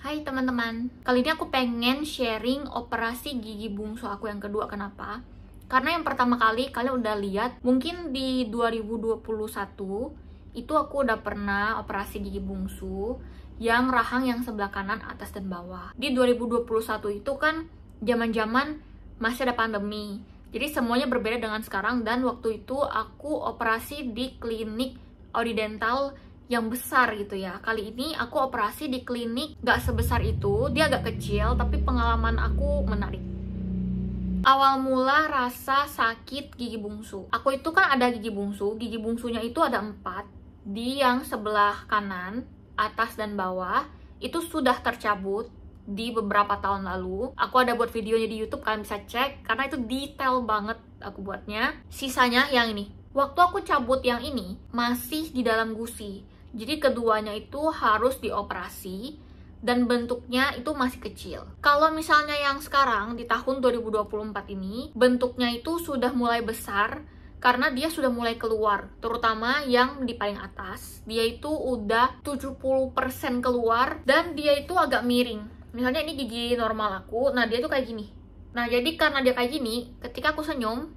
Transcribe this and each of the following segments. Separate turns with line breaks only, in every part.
Hai teman-teman, kali ini aku pengen sharing operasi gigi bungsu aku yang kedua. Kenapa? Karena yang pertama kali kalian udah lihat, mungkin di 2021 itu aku udah pernah operasi gigi bungsu yang rahang yang sebelah kanan, atas dan bawah. Di 2021 itu kan zaman-zaman masih ada pandemi, jadi semuanya berbeda dengan sekarang. Dan waktu itu aku operasi di klinik Audidental yang besar gitu ya. Kali ini aku operasi di klinik gak sebesar itu, dia agak kecil, tapi pengalaman aku menarik. Awal mula rasa sakit gigi bungsu. Aku itu kan ada gigi bungsunya itu ada 4. Di yang sebelah kanan, atas dan bawah, itu sudah tercabut di beberapa tahun lalu. Aku ada buat videonya di YouTube, kalian bisa cek, karena itu detail banget aku buatnya. Sisanya yang ini. Waktu aku cabut yang ini, masih di dalam gusi. Jadi keduanya itu harus dioperasi dan bentuknya itu masih kecil. Kalau misalnya yang sekarang di tahun 2024 ini, bentuknya itu sudah mulai besar karena dia sudah mulai keluar. Terutama yang di paling atas, dia itu udah 70% keluar dan dia itu agak miring. Misalnya ini gigi normal aku, nah dia tuh kayak gini. Nah jadi karena dia kayak gini, ketika aku senyum,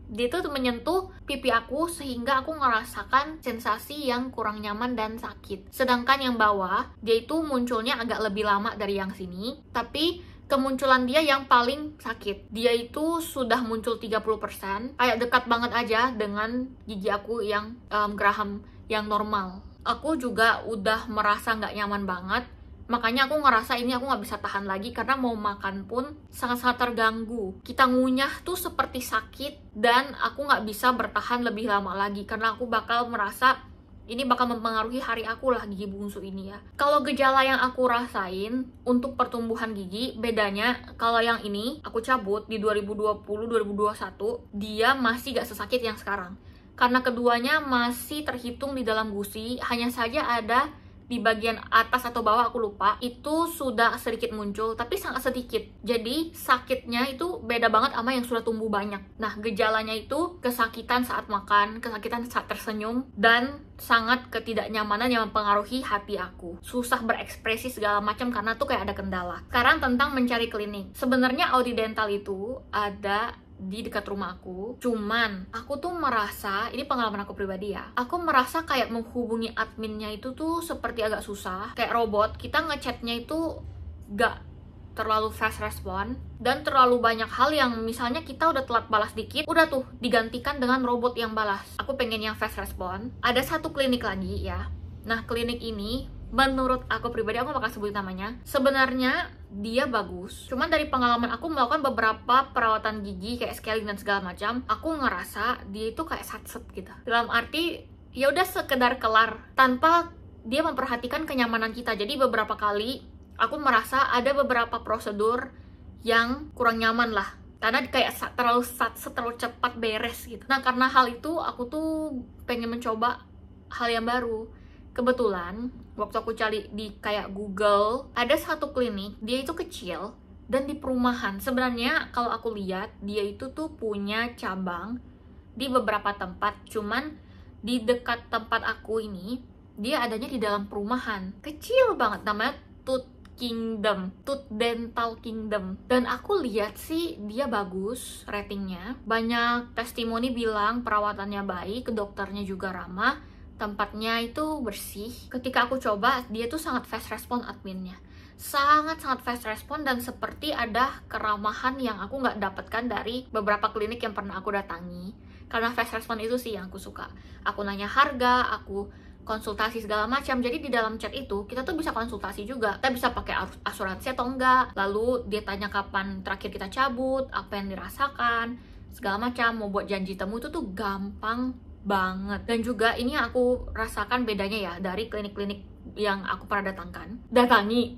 dia tuh menyentuh pipi aku sehingga aku ngerasakan sensasi yang kurang nyaman dan sakit. Sedangkan yang bawah, dia itu munculnya agak lebih lama dari yang sini, tapi kemunculan dia yang paling sakit. Dia itu sudah muncul 30%, kayak dekat banget aja dengan gigi aku yang geraham yang normal. Aku juga udah merasa nggak nyaman banget. Makanya aku ngerasa ini aku nggak bisa tahan lagi karena mau makan pun sangat-sangat terganggu. Kita ngunyah tuh seperti sakit dan aku nggak bisa bertahan lebih lama lagi karena aku bakal merasa ini bakal mempengaruhi hari aku lah, gigi bungsu ini ya. Kalau gejala yang aku rasain untuk pertumbuhan gigi, bedanya kalau yang ini aku cabut di 2020-2021, dia masih gak sesakit yang sekarang. Karena keduanya masih terhitung di dalam gusi, hanya saja ada di bagian atas atau bawah aku lupa, itu sudah sedikit muncul, tapi sangat sedikit. Jadi sakitnya itu beda banget sama yang sudah tumbuh banyak. Nah gejalanya itu kesakitan saat makan, kesakitan saat tersenyum, dan sangat ketidaknyamanan yang mempengaruhi hati aku. Susah berekspresi segala macam karena tuh kayak ada kendala. Sekarang tentang mencari klinik. Sebenarnya Audidental itu ada di dekat rumah aku, cuman aku tuh merasa, ini pengalaman aku pribadi ya, aku merasa kayak menghubungi adminnya itu tuh seperti agak susah, kayak robot. Kita ngechatnya itu gak terlalu fast respon, dan terlalu banyak hal yang misalnya kita udah telat balas dikit, udah tuh digantikan dengan robot yang balas. Aku pengen yang fast respon. Ada satu klinik lagi ya, nah klinik ini menurut aku pribadi, aku bakal sebut namanya, sebenarnya dia bagus, cuman dari pengalaman aku melakukan beberapa perawatan gigi kayak scaling dan segala macam, aku ngerasa dia itu kayak satset gitu. Dalam arti ya udah sekedar kelar tanpa dia memperhatikan kenyamanan kita. Jadi beberapa kali aku merasa ada beberapa prosedur yang kurang nyaman lah, karena kayak terlalu satset, terlalu cepat beres gitu. Nah karena hal itu aku tuh pengen mencoba hal yang baru. Kebetulan waktu aku cari di kayak Google, ada satu klinik, dia itu kecil dan di perumahan. Sebenarnya kalau aku lihat, dia itu tuh punya cabang di beberapa tempat, cuman di dekat tempat aku ini dia adanya di dalam perumahan kecil banget, namanya Tooth Dental Kingdom. Dan aku lihat sih dia bagus ratingnya, banyak testimoni bilang perawatannya baik, dokternya juga ramah, tempatnya itu bersih. Ketika aku coba, dia tuh sangat fast respon adminnya, sangat-sangat fast respon, dan seperti ada keramahan yang aku nggak dapatkan dari beberapa klinik yang pernah aku datangi. Karena fast respon itu sih yang aku suka. Aku nanya harga, aku konsultasi segala macam. Jadi di dalam chat itu kita tuh bisa konsultasi juga, kita bisa pakai asuransi atau enggak, lalu dia tanya kapan terakhir kita cabut, apa yang dirasakan, segala macam. Mau buat janji temu itu tuh gampang banget. Dan juga ini yang aku rasakan bedanya ya dari klinik-klinik yang aku pernah datangi.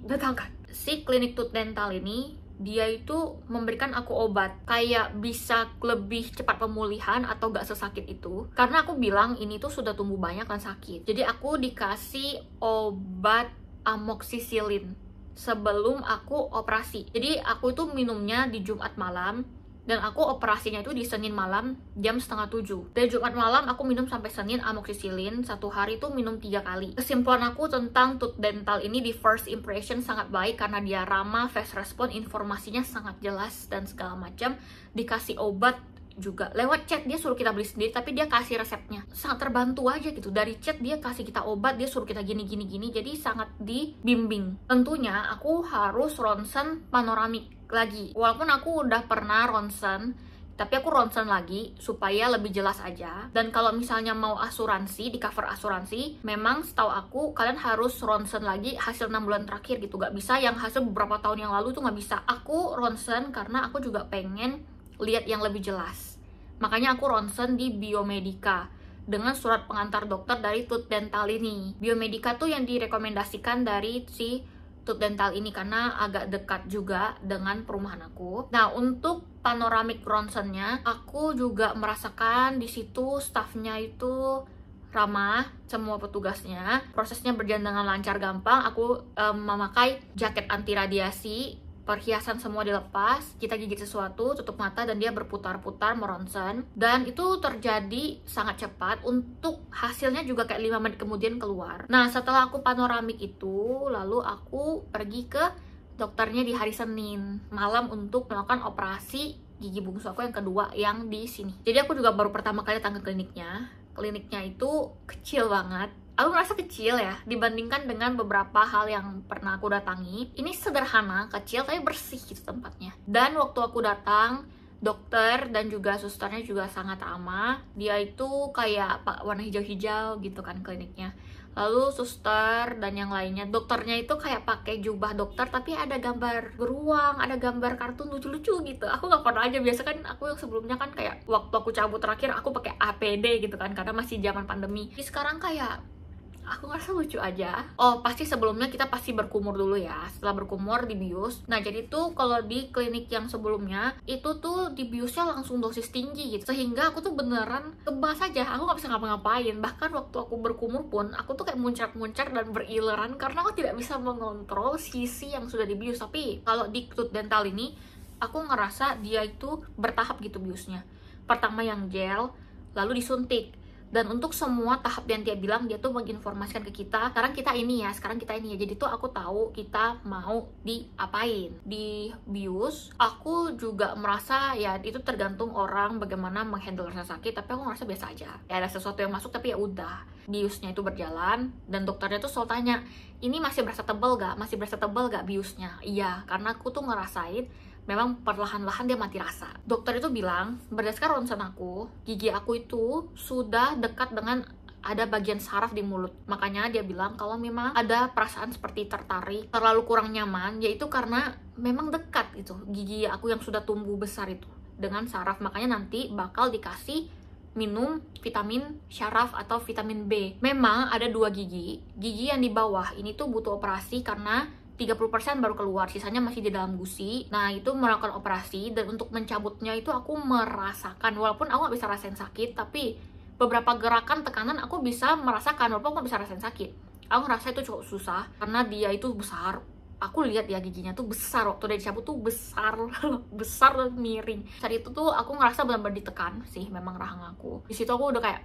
Si klinik Tooth Dental ini, dia itu memberikan aku obat kayak bisa lebih cepat pemulihan atau gak sesakit itu, karena aku bilang ini tuh sudah tumbuh banyak dan sakit. Jadi aku dikasih obat amoxicillin sebelum aku operasi. Jadi aku itu minumnya di Jumat malam, Dan aku operasinya itu di Senin malam jam setengah 7. Dari Jumat malam aku minum sampai Senin amoxicillin. Satu hari itu minum 3 kali. Kesimpulan aku tentang Tooth Dental ini di first impression sangat baik karena dia ramah, fast respon, informasinya sangat jelas dan segala macam. Dikasih obat juga lewat chat, dia suruh kita beli sendiri tapi dia kasih resepnya. Sangat terbantu aja gitu, dari chat dia kasih kita obat, dia suruh kita gini, jadi sangat dibimbing. Tentunya aku harus ronsen panoramik lagi, walaupun aku udah pernah ronsen, tapi aku ronsen lagi supaya lebih jelas aja. Dan kalau misalnya mau asuransi, di cover asuransi, memang setahu aku kalian harus ronsen lagi hasil 6 bulan terakhir gitu. Gak bisa yang hasil beberapa tahun yang lalu tuh gak bisa. Aku ronsen karena aku juga pengen lihat yang lebih jelas. Makanya aku ronsen di Biomedica dengan surat pengantar dokter dari Tooth Dental ini. Biomedica tuh yang direkomendasikan dari si Tooth Dental ini karena agak dekat juga dengan perumahan aku. Nah, untuk panoramik ronsennya, aku juga merasakan di situ staffnya itu ramah, semua petugasnya. Prosesnya berjalan dengan lancar, gampang. Aku memakai jaket anti radiasi, perhiasan semua dilepas, kita gigit sesuatu, tutup mata, dan dia berputar-putar meronsen. Dan itu terjadi sangat cepat, untuk hasilnya juga kayak 5 menit kemudian keluar. Nah, setelah aku panoramik itu, lalu aku pergi ke dokternya di hari Senin malam untuk melakukan operasi gigi bungsu aku yang kedua yang di sini. Jadi aku juga baru pertama kali datang ke kliniknya. Kliniknya itu kecil banget. Aku merasa kecil ya, dibandingkan dengan beberapa hal yang pernah aku datangi. Ini sederhana, kecil, tapi bersih gitu tempatnya. Dan waktu aku datang, dokter dan juga susternya juga sangat ramah. Dia itu kayak warna hijau-hijau gitu kan kliniknya. Lalu suster dan yang lainnya, dokternya itu kayak pakai jubah dokter tapi ada gambar beruang, ada gambar kartun lucu-lucu gitu. Aku nggak pernah aja, biasa kan aku yang sebelumnya kan kayak waktu aku cabut terakhir aku pakai APD gitu kan karena masih zaman pandemi. Jadi sekarang kayak aku ngerasa lucu aja. Oh, pasti sebelumnya kita pasti berkumur dulu ya. Setelah berkumur dibius. Nah, jadi tuh kalau di klinik yang sebelumnya itu tuh dibiusnya langsung dosis tinggi gitu. Sehingga aku tuh beneran kebas aja. Aku nggak bisa ngapa-ngapain. Bahkan waktu aku berkumur pun aku tuh kayak muncrat-muncrat dan berileran karena aku tidak bisa mengontrol sisi yang sudah dibius. Tapi kalau di Tooth Dental ini aku ngerasa dia itu bertahap gitu biusnya. Pertama yang gel, lalu disuntik. Dan untuk semua tahap yang dia bilang, dia tuh menginformasikan ke kita, sekarang kita ini ya, sekarang kita ini ya. Jadi tuh aku tahu kita mau diapain. Di bius, aku juga merasa ya itu tergantung orang bagaimana menghandle rasa sakit, tapi aku ngerasa biasa aja. Ya ada sesuatu yang masuk tapi ya udah. Biusnya itu berjalan, dan dokternya tuh selalu tanya, ini masih berasa tebel gak? Masih berasa tebel gak biusnya? Iya, karena aku tuh ngerasain memang perlahan-lahan dia mati rasa. Dokter itu bilang, berdasarkan ronsen aku, gigi aku itu sudah dekat dengan ada bagian saraf di mulut. Makanya dia bilang kalau memang ada perasaan seperti tertarik, terlalu kurang nyaman, yaitu karena memang dekat gitu gigi aku yang sudah tumbuh besar itu dengan saraf. Makanya nanti bakal dikasih minum vitamin syaraf atau vitamin B. Memang ada 2 gigi. Gigi yang di bawah ini tuh butuh operasi karena 30% baru keluar, sisanya masih di dalam gusi. Nah, itu melakukan operasi, dan untuk mencabutnya itu aku merasakan, walaupun aku nggak bisa rasain sakit, tapi beberapa gerakan tekanan aku bisa merasakan, walaupun aku nggak bisa rasain sakit. Aku ngerasa itu cukup susah, karena dia itu besar. Aku lihat ya giginya tuh besar, waktu dia dicabut tuh besar, besar dan miring. Saat itu tuh aku ngerasa benar-benar ditekan sih, memang rahang aku. Di situ aku udah kayak,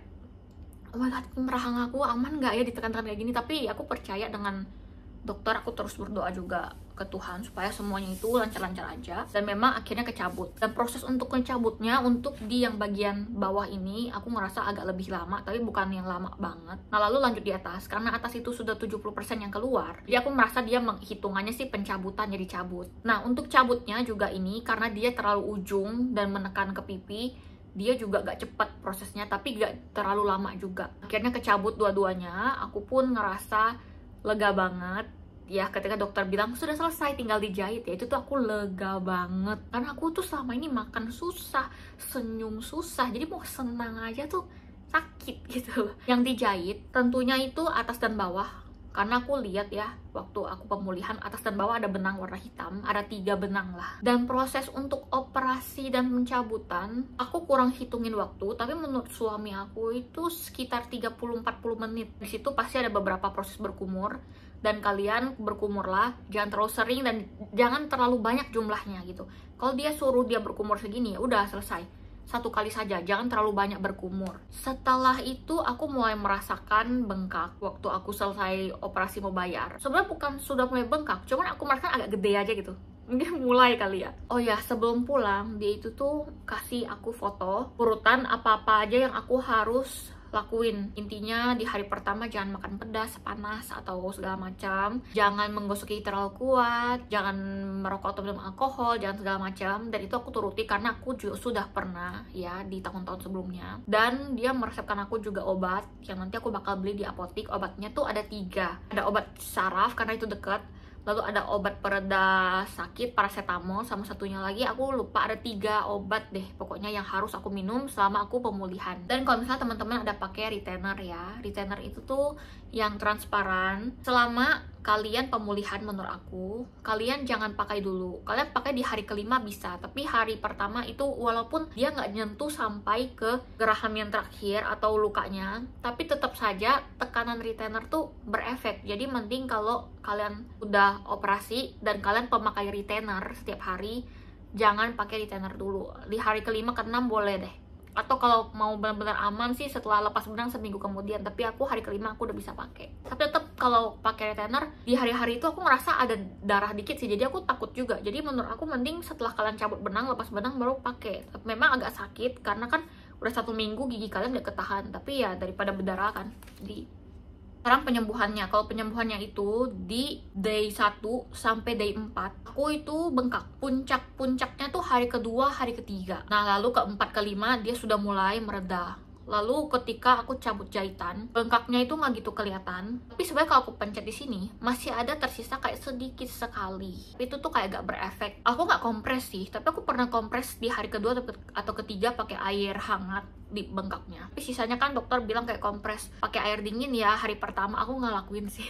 oh my god, rahang aku aman nggak ya ditekan-tekan kayak gini? Tapi aku percaya dengan dokter, aku terus berdoa juga ke Tuhan supaya semuanya itu lancar-lancar aja, dan memang akhirnya kecabut. Dan proses untuk mencabutnya untuk di yang bagian bawah ini aku ngerasa agak lebih lama, tapi bukan yang lama banget. Nah, lalu lanjut di atas, karena atas itu sudah 70% yang keluar, jadi aku merasa dia menghitungannya sih pencabutan, jadi cabut. Nah, untuk cabutnya juga ini karena dia terlalu ujung dan menekan ke pipi, dia juga gak cepat prosesnya, tapi gak terlalu lama juga. Akhirnya kecabut dua-duanya. Aku pun ngerasa lega banget ya ketika dokter bilang sudah selesai tinggal dijahit. Ya itu tuh aku lega banget, karena aku tuh selama ini makan susah, senyum susah, jadi mau senang aja tuh sakit gitu. Yang dijahit tentunya itu atas dan bawah, karena aku lihat ya waktu aku pemulihan, atas dan bawah ada benang warna hitam, ada 3 benang lah. Dan proses untuk operasi dan pencabutan aku kurang hitungin waktu, tapi menurut suami aku itu sekitar 30-40 menit. Di situ pasti ada beberapa proses berkumur, dan kalian berkumurlah, jangan terlalu sering dan jangan terlalu banyak jumlahnya gitu. Kalau dia suruh dia berkumur segini, ya udah selesai, satu kali saja, jangan terlalu banyak berkumur. Setelah itu aku mulai merasakan bengkak waktu aku selesai operasi mau bayar. Sebenarnya bukan sudah mulai bengkak, cuman aku merasakan agak gede aja gitu. Mungkin mulai kali ya. Oh ya, sebelum pulang dia itu tuh kasih aku foto urutan apa-apa aja yang aku harus lakuin. Intinya di hari pertama jangan makan pedas, panas atau segala macam, jangan menggosoki terlalu kuat, jangan merokok atau minum alkohol, jangan segala macam. Dan itu aku turuti karena aku juga sudah pernah ya di tahun-tahun sebelumnya. Dan dia meresepkan aku juga obat yang nanti aku bakal beli di apotik. Obatnya tuh ada 3. Ada obat saraf karena itu deket, lalu ada obat pereda sakit, paracetamol, sama satunya lagi aku lupa, ada 3 obat deh pokoknya yang harus aku minum selama aku pemulihan. Dan kalau misalnya teman-teman ada pakai retainer ya, retainer itu tuh yang transparan. Selama kalian pemulihan, menurut aku kalian jangan pakai dulu, kalian pakai di hari kelima bisa, tapi hari pertama itu walaupun dia nggak nyentuh sampai ke geraham yang terakhir atau lukanya, tapi tetap saja tekanan retainer tuh berefek. Jadi mending kalau kalian udah operasi dan kalian pemakai retainer setiap hari, jangan pakai retainer dulu. Di hari kelima ke-6 boleh deh, atau kalau mau benar-benar aman sih setelah lepas benang seminggu kemudian. Tapi aku hari kelima aku udah bisa pakai. Tapi tetap kalau pakai retainer di hari-hari itu aku ngerasa ada darah dikit sih, jadi aku takut juga. Jadi menurut aku mending setelah kalian cabut benang, lepas benang baru pakai. Memang agak sakit karena kan udah 1 minggu gigi kalian gak ketahan, tapi ya daripada berdarah kan. Jadi sekarang penyembuhannya, kalau penyembuhannya itu di day 1 sampai day 4 aku itu bengkak. Puncaknya tuh hari kedua, hari ketiga. Nah lalu ke-4 ke-5 dia sudah mulai mereda. Lalu ketika aku cabut jahitan, bengkaknya itu nggak gitu kelihatan. Tapi sebenarnya kalau aku pencet di sini masih ada tersisa kayak sedikit sekali. Tapi itu tuh kayak gak berefek. Aku nggak kompres sih, tapi aku pernah kompres di hari kedua atau ketiga pakai air hangat di bengkaknya. Tapi sisanya kan dokter bilang kayak kompres pakai air dingin ya. Hari pertama aku nggak lakuin sih.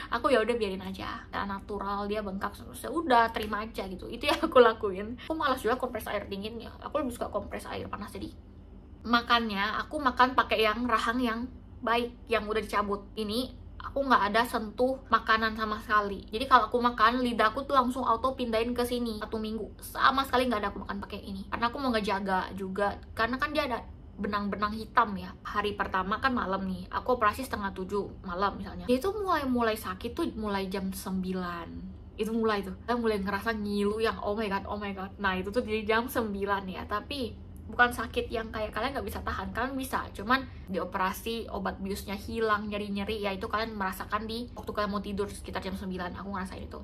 Aku ya udah biarin aja, ya, natural dia bengkak, udah terima aja gitu. Itu yang aku lakuin. Aku malas juga kompres air dingin ya. Aku lebih suka kompres air panas. Jadi makannya aku makan pakai yang rahang yang baik, yang udah dicabut. Ini aku nggak ada sentuh makanan sama sekali. Jadi kalau aku makan, lidahku tuh langsung auto pindahin ke sini. 1 minggu sama sekali nggak ada aku makan pakai ini, karena aku mau ngejaga juga. Karena kan dia ada benang-benang hitam ya. Hari pertama kan malam nih, aku operasi setengah 7 malam misalnya. Dia tuh mulai sakit tuh mulai jam 9. Itu mulai tuh kita mulai ngerasa ngilu yang oh my god. Nah itu tuh di jam 9 ya. Tapi bukan sakit yang kayak kalian nggak bisa tahan, kalian bisa, cuman di operasi obat biusnya hilang, nyeri-nyeri ya itu kalian merasakan di waktu kalian mau tidur sekitar jam 9. Aku ngerasain itu.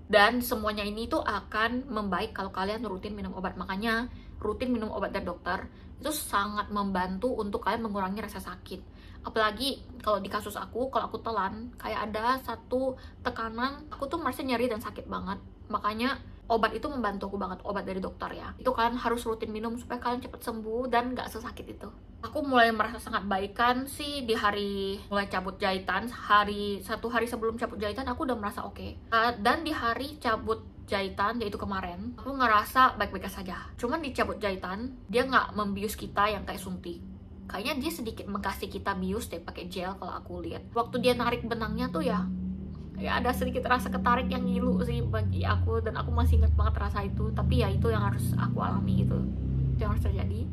Dan semuanya ini tuh akan membaik kalau kalian rutin minum obat. Makanya rutin minum obat dari dokter itu sangat membantu untuk kalian mengurangi rasa sakit. Apalagi kalau di kasus aku, kalau aku telan kayak ada satu tekanan, aku tuh merasa nyeri dan sakit banget. Makanya obat itu membantu aku banget, obat dari dokter ya. Itu kalian harus rutin minum supaya kalian cepat sembuh dan gak sesakit itu. Aku mulai merasa sangat baikan sih di hari mulai cabut jahitan. 1 hari sebelum cabut jahitan aku udah merasa oke. Dan di hari cabut jahitan, yaitu kemarin, aku ngerasa baik-baik saja. Cuman di cabut jahitan, dia nggak membius kita yang kayak suntik. Kayaknya dia sedikit mengkasih kita bius deh pakai gel kalau aku lihat. Waktu dia narik benangnya tuh ya ada sedikit rasa ketarik yang ngilu sih bagi aku, dan aku masih inget banget rasa itu. Tapi ya itu yang harus aku alami gitu, itu yang harus terjadi.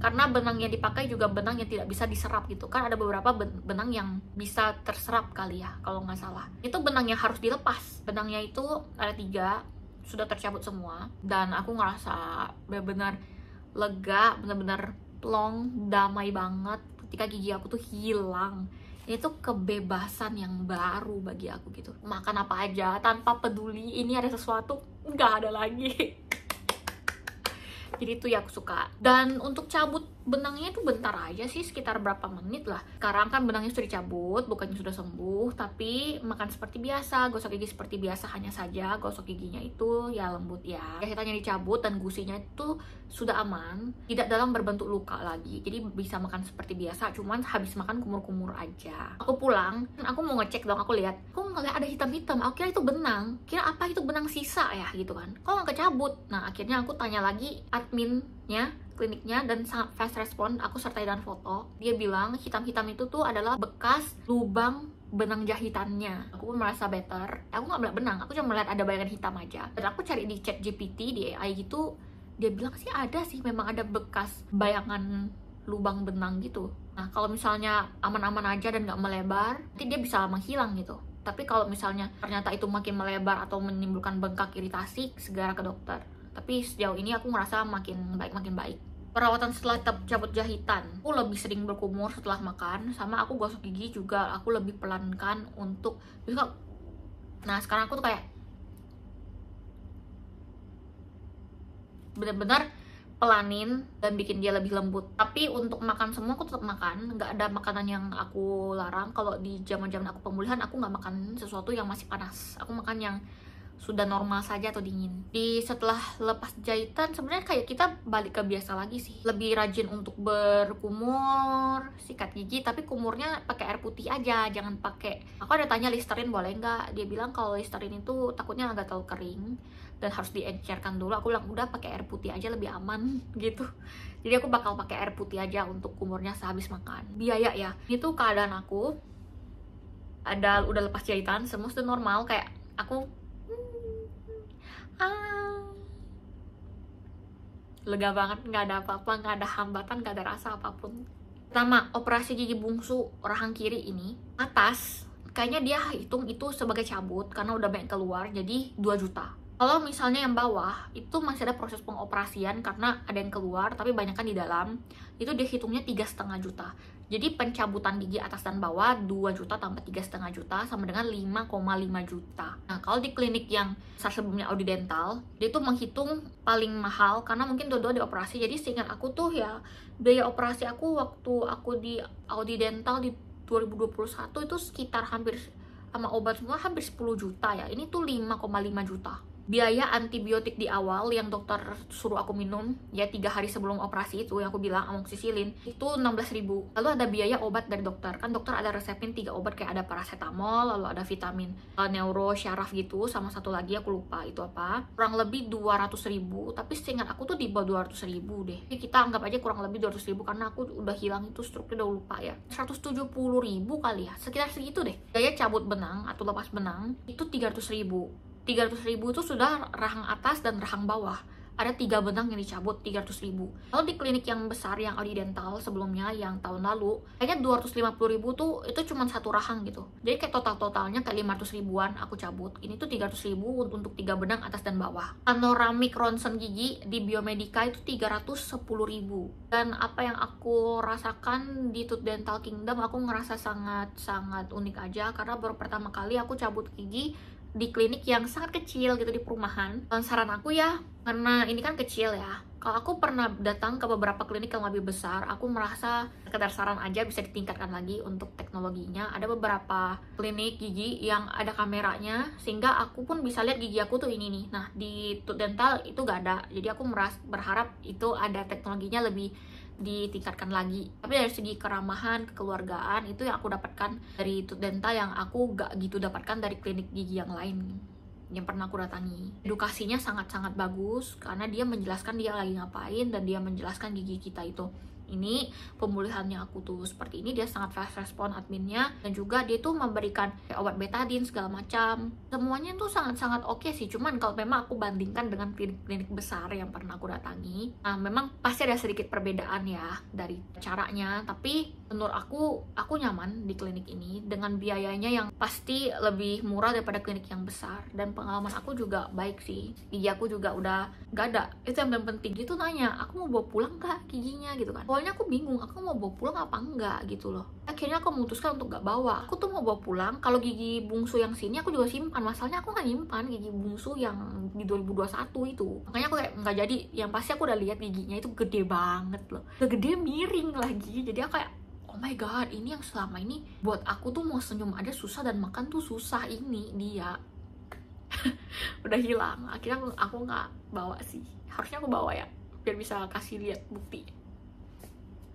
Karena benang yang dipakai juga benang yang tidak bisa diserap gitu kan. Ada beberapa benang yang bisa terserap kali ya kalau nggak salah. Itu benang yang harus dilepas. Benangnya itu ada 3, sudah tercabut semua. Dan aku ngerasa benar-benar lega, benar-benar plong, damai banget ketika gigi aku tuh hilang. Itu kebebasan yang baru bagi aku gitu. Makan apa aja tanpa peduli ini ada sesuatu, nggak ada lagi. Jadi itu ya aku suka. Dan untuk cabut benangnya itu bentar aja sih, sekitar berapa menit lah. Sekarang kan benangnya sudah dicabut, bukannya sudah sembuh, tapi makan seperti biasa, gosok gigi seperti biasa. Hanya saja gosok giginya itu ya lembut ya. Jahitannya dicabut dan gusinya itu sudah aman, tidak dalam berbentuk luka lagi. Jadi bisa makan seperti biasa, cuman habis makan kumur-kumur aja. Aku pulang, aku mau ngecek dong, aku lihat, kok ngeliat ada hitam-hitam. Aku kira itu benang, kira apa itu benang sisa ya gitu kan. Kok nggak kecabut? Nah akhirnya aku tanya lagi adminnya kliniknya, dan sangat fast respon. Aku sertai dengan foto. Dia bilang hitam-hitam itu tuh adalah bekas lubang benang jahitannya. Aku pun merasa better. Aku nggak melihat benang, aku cuma melihat ada bayangan hitam aja. Dan aku cari di ChatGPT, di AI gitu, dia bilang sih ada sih, memang ada bekas bayangan lubang benang gitu. Nah kalau misalnya aman-aman aja dan nggak melebar, nanti dia bisa menghilang gitu. Tapi kalau misalnya ternyata itu makin melebar atau menimbulkan bengkak, iritasi, segera ke dokter. Tapi sejauh ini aku ngerasa makin baik. Perawatan setelah cabut jahitan, aku lebih sering berkumur setelah makan, sama aku gosok gigi juga aku lebih pelankan untuk bisa. Nah sekarang aku tuh kayak bener-bener pelanin dan bikin dia lebih lembut. Tapi untuk makan semua aku tetap makan, nggak ada makanan yang aku larang. Kalau di zaman-zaman aku pemulihan, aku nggak makan sesuatu yang masih panas, aku makan yang sudah normal saja atau dingin. Di setelah lepas jahitan sebenarnya kayak kita balik ke biasa lagi sih, lebih rajin untuk berkumur, sikat gigi, tapi kumurnya pakai air putih aja, jangan pakai. Aku ada tanya Listerine boleh nggak, dia bilang kalau Listerine itu takutnya agak terlalu kering dan harus diencerkan dulu. Aku bilang udah pakai air putih aja lebih aman gitu. Jadi aku bakal pakai air putih aja untuk kumurnya sehabis makan. Biaya ya, itu keadaan aku udah lepas jahitan, semua sudah normal, kayak aku lega banget, nggak ada apa-apa, nggak ada hambatan, nggak ada rasa apapun. Pertama, operasi gigi bungsu rahang kiri ini, atas kayaknya dia hitung itu sebagai cabut karena udah banyak keluar, jadi 2 juta. Kalau misalnya yang bawah itu masih ada proses pengoperasian karena ada yang keluar tapi banyak kan di dalam, itu dia hitungnya 3,5 juta. Jadi pencabutan gigi atas dan bawah 2 juta tambah 3,5 juta sama dengan 5,5 juta. Nah kalau di klinik yang sebelumnya Audi Dental, dia tuh menghitung paling mahal karena mungkin dua-dua dioperasi. Jadi seingat aku tuh ya, biaya operasi aku waktu aku di Audi Dental di 2021 itu sekitar hampir, sama obat semua hampir 10 juta ya. Ini tuh 5,5 juta. Biaya antibiotik di awal yang dokter suruh aku minum ya 3 hari sebelum operasi itu yang aku bilang amoxicillin itu 16.000. Lalu ada biaya obat dari dokter, kan dokter ada resepin 3 obat kayak ada paracetamol, lalu ada vitamin neuro syaraf gitu, sama satu lagi aku lupa itu apa, kurang lebih 200.000. Tapi seingat aku tuh di bawah 200.000 deh. Jadi kita anggap aja kurang lebih 200.000 karena aku udah hilang itu struknya, udah lupa ya, 170.000 kali ya, sekitar segitu deh. Biaya cabut benang atau lepas benang itu 300.000. 300.000 itu sudah rahang atas dan rahang bawah. Ada 3 benang yang dicabut, 300.000. Kalau di klinik yang besar yang Audi Dental sebelumnya yang tahun lalu, kayaknya 250.000 tuh itu cuma satu rahang gitu. Jadi kayak totalnya kayak 500 ribuan aku cabut. Ini tuh 300.000 untuk 3 benang atas dan bawah. Panoramic ronsen gigi di Biomedica itu 310.000. Dan apa yang aku rasakan di Tooth Dental Kingdom, aku ngerasa sangat unik aja karena baru pertama kali aku cabut gigi di klinik yang sangat kecil gitu di perumahan. Dan saran aku ya, karena ini kan kecil ya, kalau aku pernah datang ke beberapa klinik yang lebih besar, aku merasa sekedar saran aja bisa ditingkatkan lagi untuk teknologinya. Ada beberapa klinik gigi yang ada kameranya sehingga aku pun bisa lihat gigi aku tuh ini nih. Nah di Tooth Dental itu gak ada, jadi aku berharap itu ada teknologinya lebih ditingkatkan lagi. Tapi dari segi keramahan, kekeluargaan, itu yang aku dapatkan dari Tooth Dental yang aku gak gitu dapatkan dari klinik gigi yang lain yang pernah aku datangi. Edukasinya sangat-sangat bagus karena dia menjelaskan dia lagi ngapain dan dia menjelaskan gigi kita itu ini pemulihannya aku tuh seperti ini. Dia sangat fast respon adminnya, dan juga dia tuh memberikan obat betadine segala macam, semuanya tuh sangat-sangat oke sih. Cuman kalau memang aku bandingkan dengan klinik-klinik besar yang pernah aku datangi, nah memang pasti ada sedikit perbedaan ya dari caranya, tapi menurut aku nyaman di klinik ini dengan biayanya yang pasti lebih murah daripada klinik yang besar, dan pengalaman aku juga baik sih. Gigi aku juga udah gak ada, itu yang paling penting. Dia tuh nanya aku mau bawa pulang gak giginya gitu kan. Awalnya aku bingung, aku mau bawa pulang apa enggak gitu loh. Akhirnya aku memutuskan untuk gak bawa. Aku tuh mau bawa pulang. Kalau gigi bungsu yang sini aku juga simpan. Masalahnya aku gak nyimpan gigi bungsu yang di 2021 itu. Makanya aku kayak nggak jadi. Yang pasti aku udah lihat giginya itu gede banget loh. Udah gede miring lagi. Jadi aku kayak oh my god, ini yang selama ini buat aku tuh mau senyum aja susah dan makan tuh susah, ini dia. Udah hilang. Akhirnya aku nggak bawa sih. Harusnya aku bawa ya, biar bisa kasih lihat bukti.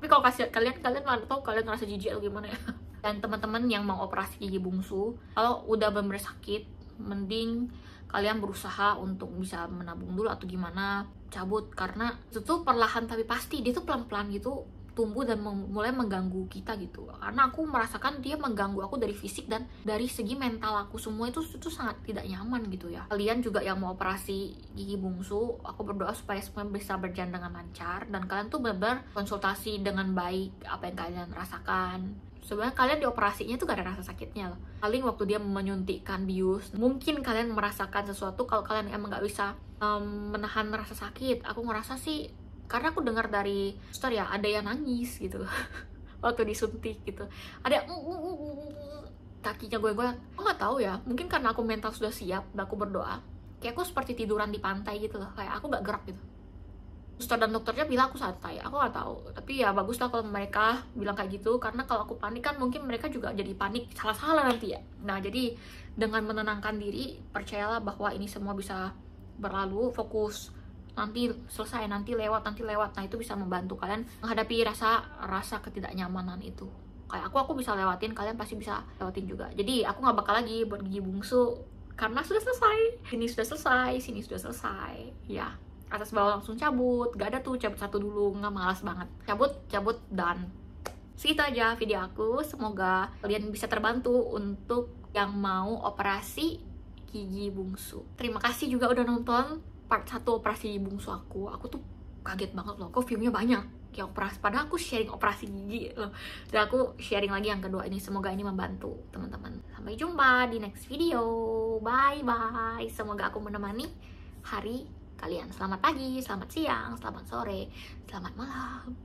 Tapi kalau kasih kalian mana tahu kalian ngerasa jijik atau gimana ya. Dan teman-teman yang mau operasi gigi bungsu, kalau udah bener sakit, mending kalian berusaha untuk bisa menabung dulu atau gimana, cabut, karena itu tuh perlahan tapi pasti. Dia tuh pelan-pelan gitu, tumbuh dan mulai mengganggu kita gitu, karena aku merasakan dia mengganggu aku dari fisik dan dari segi mental aku, semua itu sangat tidak nyaman gitu ya. Kalian juga yang mau operasi gigi bungsu, aku berdoa supaya semua bisa berjalan dengan lancar dan kalian tuh benar-benar konsultasi dengan baik apa yang kalian rasakan. Sebenarnya kalian di operasinya tuh gak ada rasa sakitnya loh. Paling waktu dia menyuntikkan bius, mungkin kalian merasakan sesuatu. Kalau kalian emang gak bisa menahan rasa sakit, aku ngerasa sih, karena aku dengar dari suster ya, ada yang nangis gitu waktu disuntik gitu, ada kakinya goyang-goyang. Aku nggak tahu ya, mungkin karena aku mental sudah siap dan aku berdoa, kayak aku seperti tiduran di pantai gitu loh, kayak aku nggak gerak gitu. Suster dan dokternya bilang aku santai, aku nggak tahu, tapi ya bagus lah kalau mereka bilang kayak gitu, karena kalau aku panik kan mungkin mereka juga jadi panik salah-salah nanti ya. Nah jadi dengan menenangkan diri, percayalah bahwa ini semua bisa berlalu, fokus, nanti selesai, nanti lewat. Nah itu bisa membantu kalian menghadapi rasa ketidaknyamanan itu. Kayak aku bisa lewatin, kalian pasti bisa lewatin juga. Jadi aku nggak bakal lagi buat gigi bungsu karena sudah selesai, sini sudah selesai ya, atas bawah langsung cabut, gak ada tuh cabut satu dulu, nggak, malas banget, cabut dan segitu aja video aku. Semoga kalian bisa terbantu untuk yang mau operasi gigi bungsu. Terima kasih juga udah nonton part 1 operasi bungsu aku tuh kaget banget loh, kok viewnya banyak yang operasi, padahal aku sharing operasi gigi loh, dan aku sharing lagi yang kedua ini. Semoga ini membantu teman-teman. Sampai jumpa di next video, bye bye. Semoga aku menemani hari kalian. Selamat pagi, selamat siang, selamat sore, selamat malam.